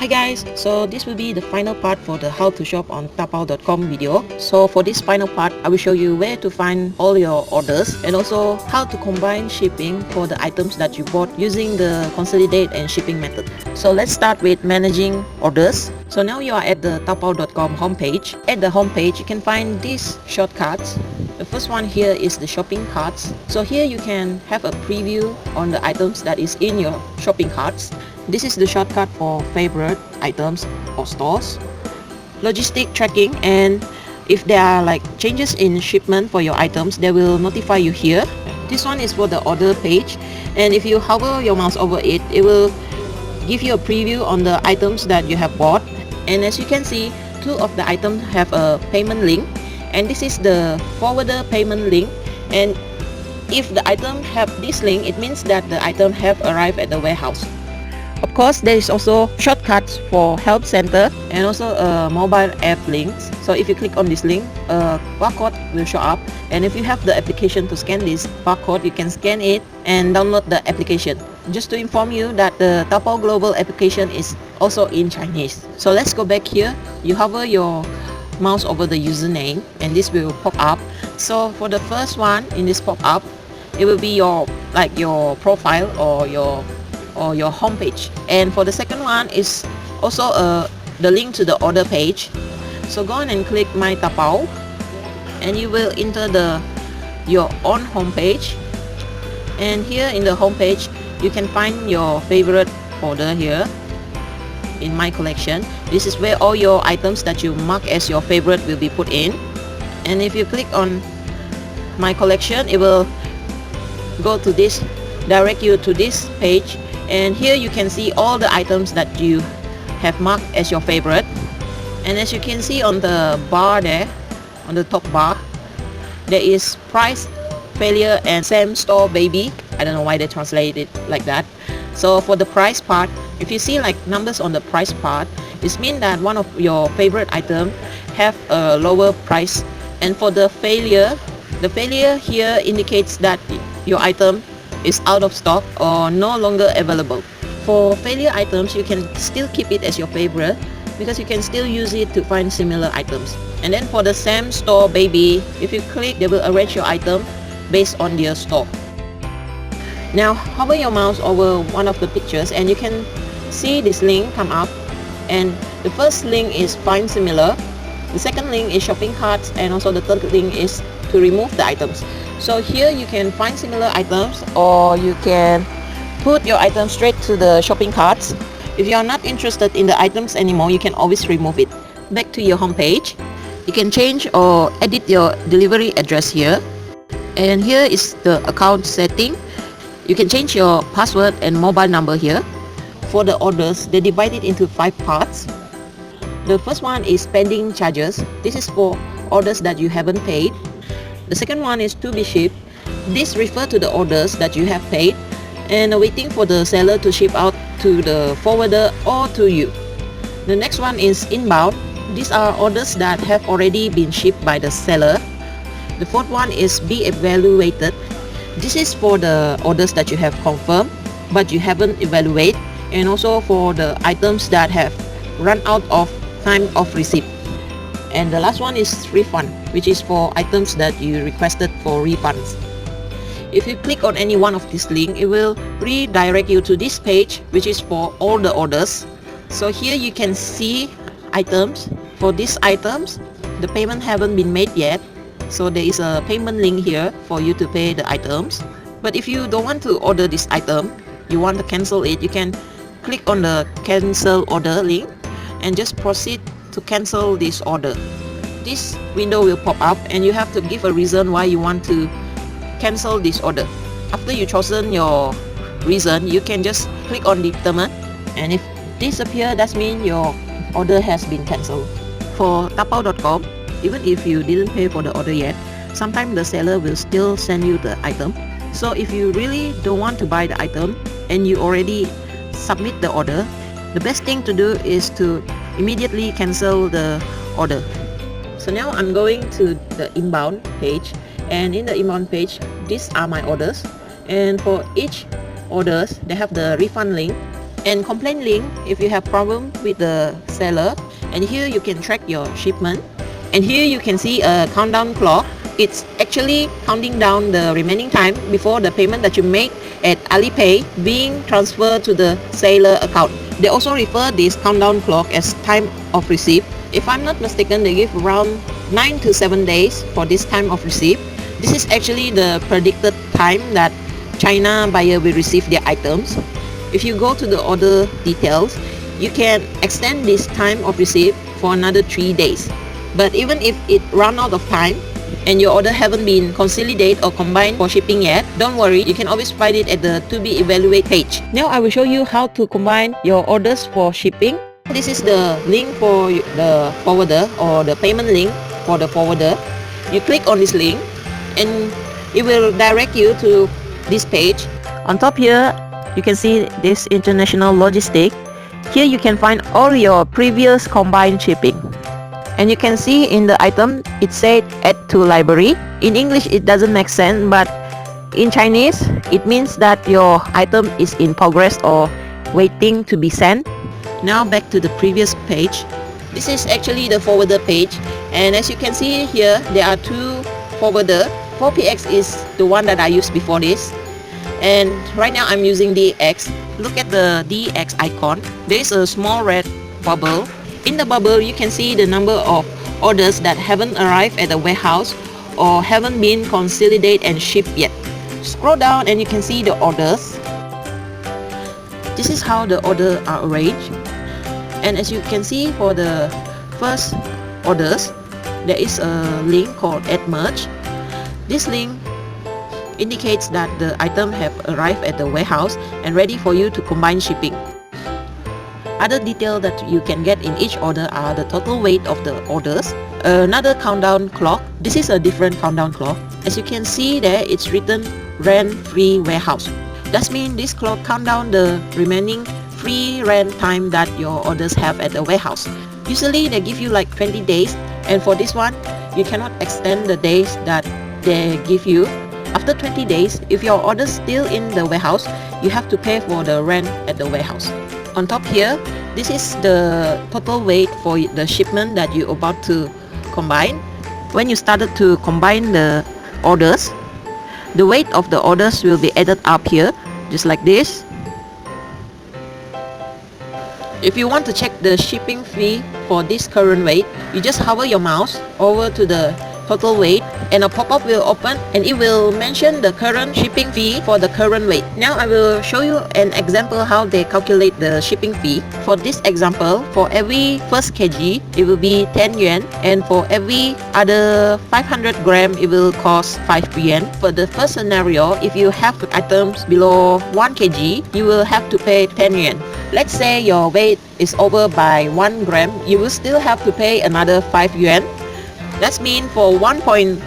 Hi guys, so this will be the final part for the how to shop on Taobao.com video. So for this final part, I will show you where to find all your orders and also how to combine shipping for the items that you bought using the consolidate and shipping method. So let's start with managing orders. So now you are at the Taobao.com homepage. At the homepage, you can find these shortcuts. The first one here is the shopping carts. So here you can have a preview on the items that is in your shopping carts. This is the shortcut for favorite items or stores. Logistic tracking, and if there are like changes in shipment for your items, they will notify you here. This one is for the order page, and if you hover your mouse over it, it will give you a preview on the items that you have bought. And as you can see, two of the items have a payment link, and this is the forwarder payment link. And if the item have this link, it means that the item have arrived at the warehouse. Of course, there is also shortcuts for help center and also mobile app links. So if you click on this link, a barcode will show up, and if you have the application to scan this barcode, you can scan it and download the application. Just to inform you that the Taobao Global application is also in Chinese. So let's go back here. You hover your mouse over the username and this will pop up. So for the first one in this pop-up, it will be your profile or your homepage, and for the second one is also the link to the order page. So go on and click My Taobao, and you will enter your own homepage. And here in the homepage, you can find your favorite order here in My Collection. This is where all your items that you mark as your favorite will be put in. And if you click on My Collection, it will direct you to this page. And here you can see all the items that you have marked as your favorite. And as you can see on the bar there, on the top bar, there is price, failure, and same store baby. I don't know why they translate it like that. So for the price part, if you see like numbers on the price part, it means that one of your favorite items have a lower price. And for the failure here indicates that your item is out of stock or no longer available. For failure items, you can still keep it as your favorite because you can still use it to find similar items. And then for the same store baby, if you click, they will arrange your item based on their store. Now hover your mouse over one of the pictures and you can see this link come up, and the first link is find similar, the second link is shopping carts, and also the third link is to remove the items. So here you can find similar items, or you can put your item straight to the shopping carts. If you are not interested in the items anymore, you can always remove it. Back to your home page, you can change or edit your delivery address here. And here is the account setting. You can change your password and mobile number here. For the orders, they divide it into 5 parts. The first one is pending charges. This is for orders that you haven't paid. The second one is to be shipped. This refers to the orders that you have paid and are waiting for the seller to ship out to the forwarder or to you. The next one is inbound. These are orders that have already been shipped by the seller. The fourth one is be evaluated. This is for the orders that you have confirmed but you haven't evaluated, and also for the items that have run out of time of receipt. And the last one is refund, which is for items that you requested for refunds. If you click on any one of this link, it will redirect you to this page, which is for all the orders. So here you can see items. For these items, the payment haven't been made yet, so there is a payment link here for you to pay the items. But if you don't want to order this item, you want to cancel it, you can click on the cancel order link and just proceed to cancel this order. This window will pop up and you have to give a reason why you want to cancel this order. After you've chosen your reason, you can just click on determine, and if this appears, that means your order has been cancelled. For Taobao.com, even if you didn't pay for the order yet, sometimes the seller will still send you the item. So if you really don't want to buy the item and you already submit the order, the best thing to do is to immediately cancel the order. So now I'm going to the inbound page, and in the inbound page, these are my orders, and for each orders they have the refund link. and complaint link if you have problem with the seller. And here you can track your shipment, and here you can see a countdown clock. It's actually counting down the remaining time before the payment that you make at Alipay being transferred to the seller account. They also refer this countdown clock as time of receipt. If I'm not mistaken, they give around 9 to 7 days for this time of receipt. This is actually the predicted time that China buyer will receive their items. If you go to the order details, you can extend this time of receipt for another 3 days. But even if it run out of time and your order haven't been consolidated or combined for shipping yet, don't worry, you can always find it at the to be evaluate page. Now I will show you how to combine your orders for shipping. This is the link for the forwarder, or the payment link for the forwarder. You click on this link and it will direct you to this page. On top here you can see this international logistic. Here you can find all your previous combined shipping. And you can see in the item it said add to library. In English it doesn't make sense, but in Chinese it means that your item is in progress or waiting to be sent. Now back to the previous page. This is actually the forwarder page, and as you can see here there are two forwarder. 4PX is the one that I used before this, and right now I'm using DX. Look at the DX icon. There is a small red bubble. In the bubble you can see the number of orders that haven't arrived at the warehouse or haven't been consolidated and shipped yet. Scroll down and you can see the orders. This is how the orders are arranged, and as you can see for the first orders there is a link called add merge. This link indicates that the item have arrived at the warehouse and ready for you to combine shipping. Other details that you can get in each order are the total weight of the orders, another countdown clock. This is a different countdown clock. As you can see there, it's written rent-free warehouse. That means this clock count down the remaining free rent time that your orders have at the warehouse. Usually they give you like 20 days, and for this one you cannot extend the days that they give you. After 20 days, if your order is still in the warehouse, you have to pay for the rent at the warehouse. On top here, this is the total weight for the shipment that you're about to combine. When you started to combine the orders, the weight of the orders will be added up here, just like this. If you want to check the shipping fee for this current weight, you just hover your mouse over to the total weight and a pop-up will open and it will mention the current shipping fee for the current weight. Now I will show you an example how they calculate the shipping fee. For this example, for every first kg it will be 10 yuan, and for every other 500 gram it will cost 5 yuan. For the first scenario, if you have items below 1 kg, you will have to pay 10 yuan. Let's say your weight is over by 1 gram, you will still have to pay another 5 yuan. That means for 1.01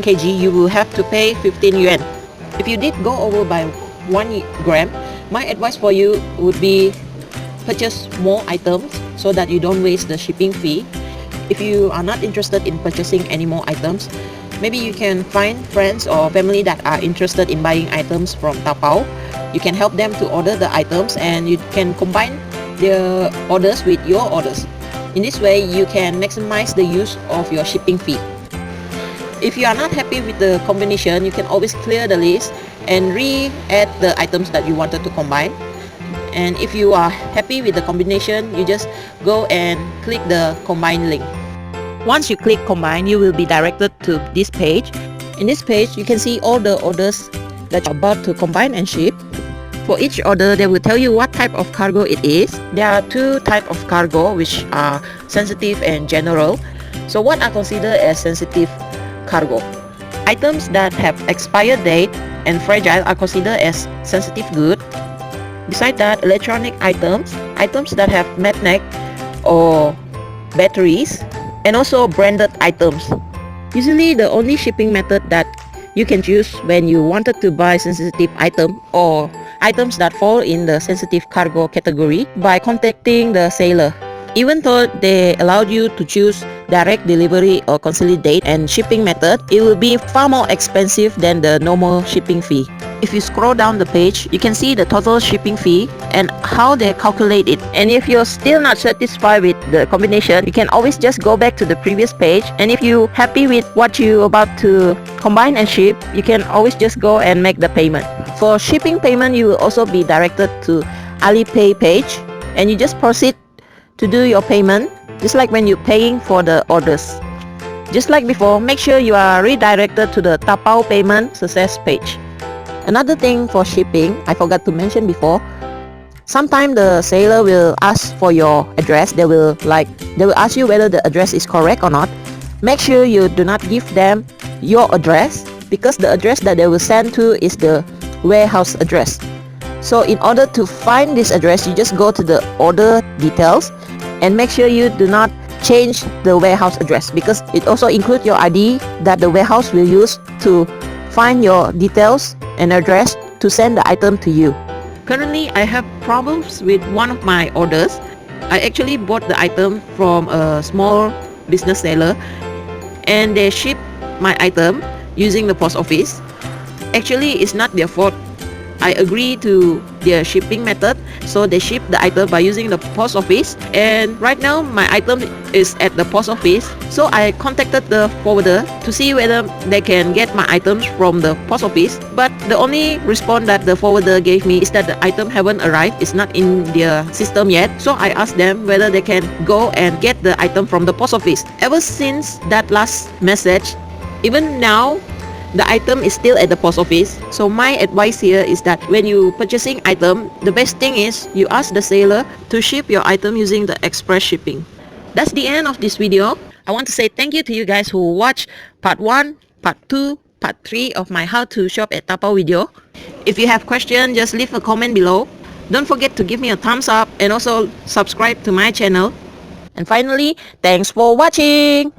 kg you will have to pay 15 yuan. If you did go over by 1 gram, my advice for you would be purchase more items so that you don't waste the shipping fee. If you are not interested in purchasing any more items, maybe you can find friends or family that are interested in buying items from Taobao. You can help them to order the items and you can combine their orders with your orders. In this way, you can maximize the use of your shipping fee. If you are not happy with the combination, you can always clear the list and re-add the items that you wanted to combine. And if you are happy with the combination, you just go and click the combine link. Once you click combine, you will be directed to this page. In this page, you can see all the orders that you're about to combine and ship. For each order, they will tell you what type of cargo it is. There are two types of cargo, which are sensitive and general. So what are considered as sensitive cargo? Items that have expired date and fragile are considered as sensitive good. Besides that, electronic items, items that have magnet or batteries, and also branded items. Usually the only shipping method that you can choose when you wanted to buy sensitive item or items that fall in the sensitive cargo category by contacting the seller. Even though they allowed you to choose direct delivery or consolidate and shipping method, it will be far more expensive than the normal shipping fee. if you scroll down the page, you can see the total shipping fee and how they calculate it. And if you're still not satisfied with the combination, you can always just go back to the previous page. And if you're happy with what you're about to combine and ship, you can always just go and make the payment. For shipping payment, you will also be directed to Alipay page, and you just proceed to do your payment just like when you're paying for the orders. Just like before, make sure you are redirected to the Taobao payment success page. Another thing for shipping, I forgot to mention before, sometimes the seller will ask for your address. They will ask you whether the address is correct or not. Make sure you do not give them your address, because the address that they will send to is the warehouse address. So in order to find this address, you just go to the order details and make sure you do not change the warehouse address, because it also includes your ID that the warehouse will use to find your details and address to send the item to you. Currently, I have problems with one of my orders. I actually bought the item from a small business seller, and they shipped my item using the post office. Actually, it's not their fault. I agree to their shipping method, so they ship the item by using the post office, and right now my item is at the post office. So I contacted the forwarder to see whether they can get my items from the post office, but the only response that the forwarder gave me is that the item haven't arrived, it's not in their system yet. So I asked them whether they can go and get the item from the post office. Ever since that last message, even now the item is still at the post office. So my advice here is that when you purchasing item, the best thing is you ask the seller to ship your item using the express shipping. That's the end of this video. I want to say thank you to you guys who watched part 1, part 2, part 3 of my how to shop at Taobao video. If you have questions, just leave a comment below. Don't forget to give me a thumbs up and also subscribe to my channel. And finally, thanks for watching.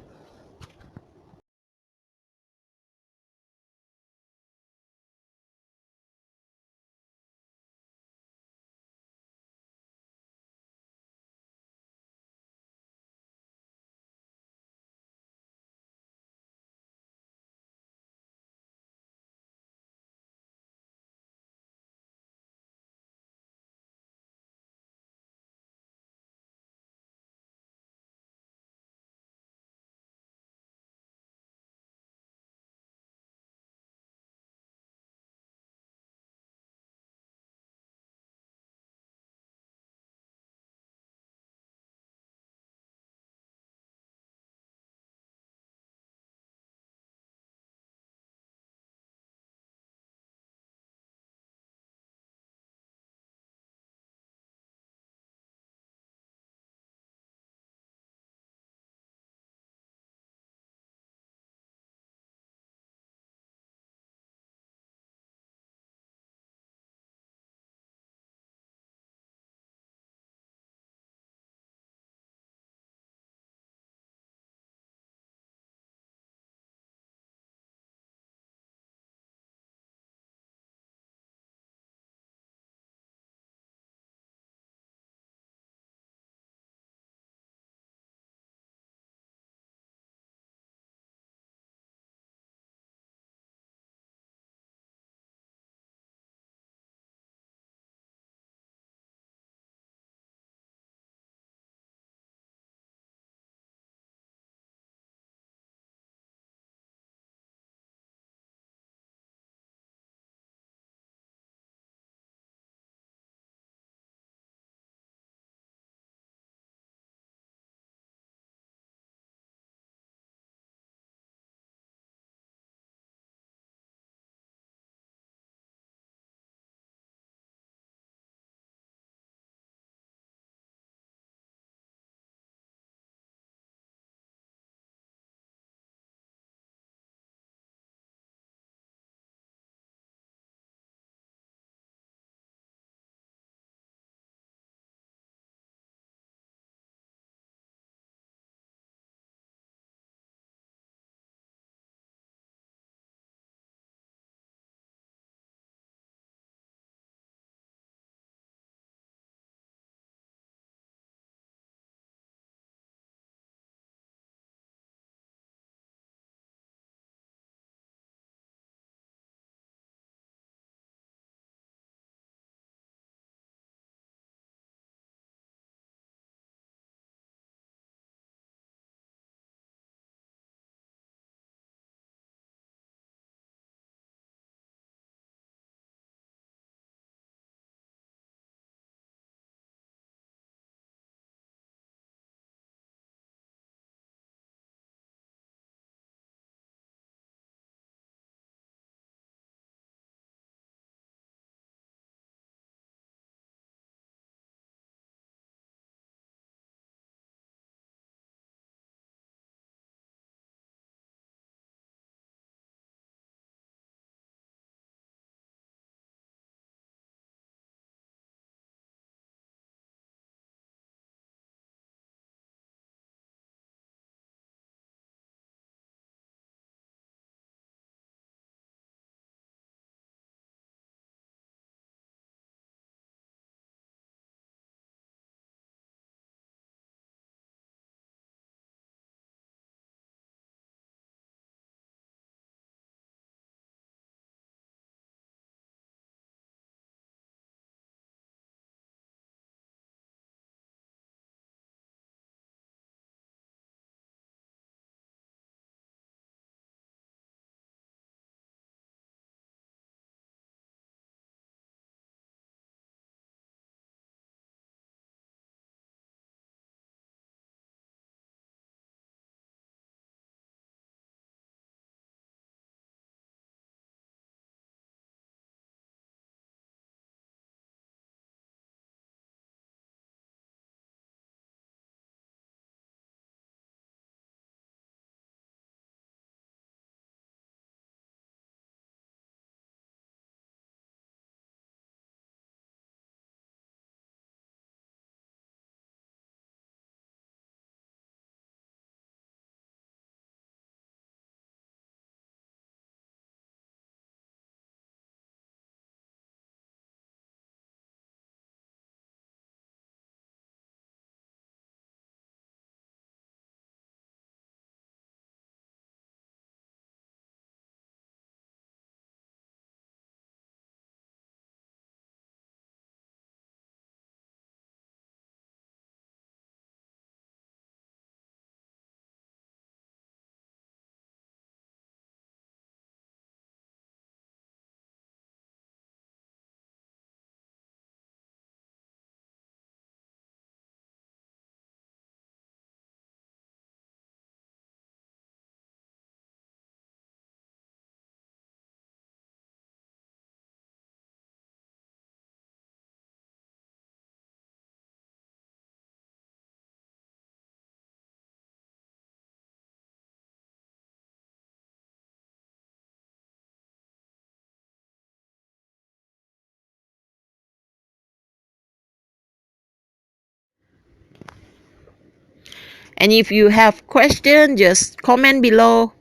And if you have question, just comment below.